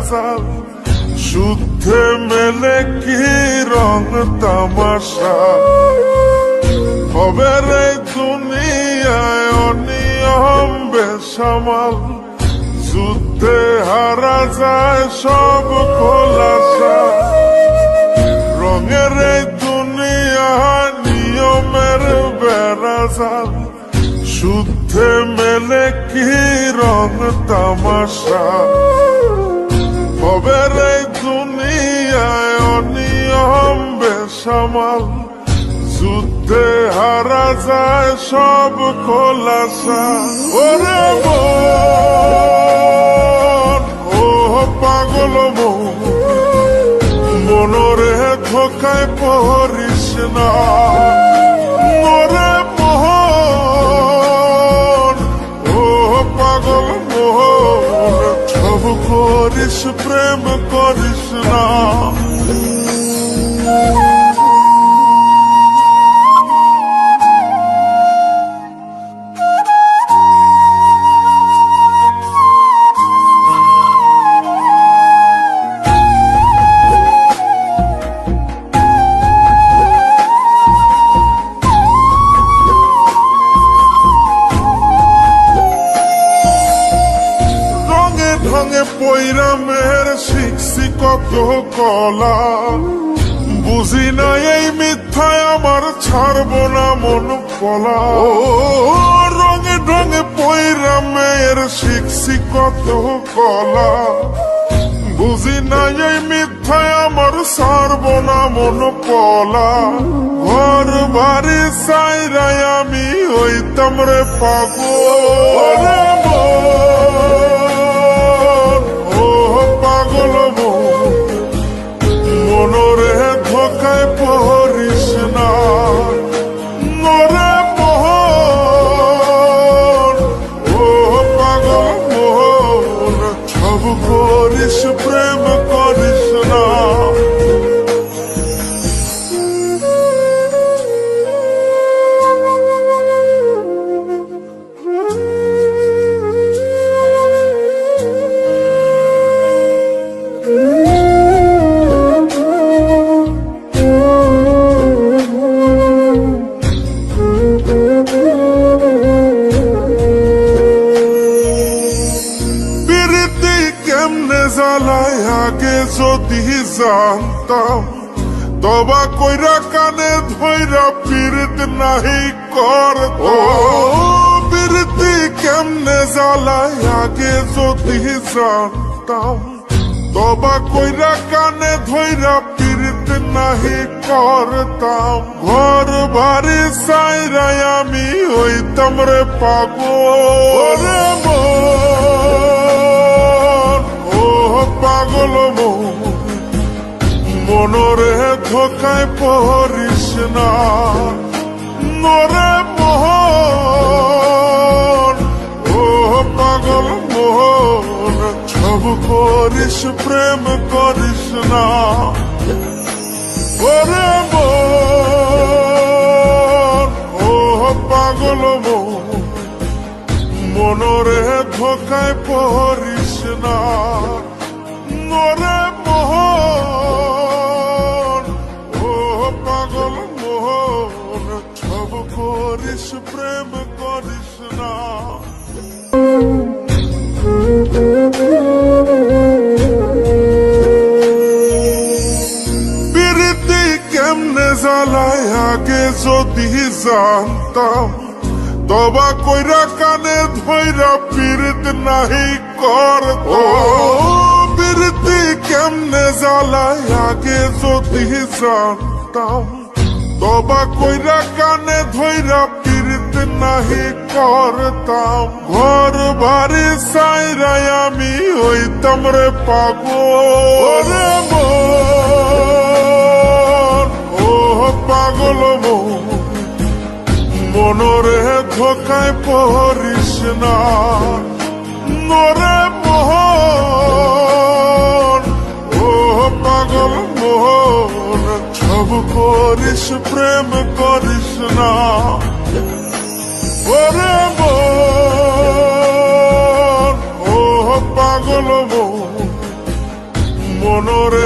বেড়াজাল শুদ্ধে মেলে কি রং তামাশা হবে রে দুনিয়ায় অনিয়ম বেসামাল যুদ্ধে হারা যায় সব খোলাসা রঙের এই দুনিয়া নিয়মের বেড়াজাল শুদ্ধে মেলে কি রং তামাশা হবে রে দুনিয়ায় অনিয়ম বেসামাল যুদ্ধে হারা যায় সব খোলাসা ওরে মন ও পাগল মন মনরে ধোকায় পড়িস না ওরে মোহন ও পাগল মোহন সব করিস প্রেম করিস না পৈরামের শিখছি কত কলা বুঝি না এই মিথ্যায় আমার ছাড়বো না মন পলা রঙে ঢঙে পৈরামের শিখছি কত কলা বুঝি না এই মিথ্যায় আমার ছাড়বো না মন পলা ঘর বাড়ি সাইরাই আমি হইতাম রে পাগল পাগল মনরে ধোকায় পড়িস না মরে মোহন ও পাগল মোহন সব করিস প্রেম করিস না আগে যদি জানতাম তবা কইরা কানে ধইরা পীড়িত নাহি করতাম পীড়িতি কেমনে জ্বালায় আগে যদি জানতাম তবা কইরা কানে ধইরা পীড়িত নাহি করতাম ঘর বাড়ি সাইরাই আমি হইতাম রে পাগল পাগল মনরে ধোকায় পড়িস না মরে মোহন ও পাগল মোহন সব করিস প্রেম করিস না ওরে মন ও পাগল মনরে ধোকায় পড়িস না মরে মোহন ও পাগল মোহন সব করিস প্রেম করিস না পীড়িতি কেমনে জ্বালায় আগে যদি জানতাম তবা কইরা কানে ধইরা পীড়িত নাহি করতাম পীড়িতি কেমনে জ্বালায় আগে যদি জানতাম তবা কইরা কানে ধইরা পীড়িত নাহি করতাম ঘর বাড়ি সাইরাই আমি হইতাম রে পাগল ও পাগল মনরে ধোকায় পড়িস না মরে মোহন ও পাগল মোহন সব করিস প্রেম করিস না ওরে মন ও পাগল মন মনরে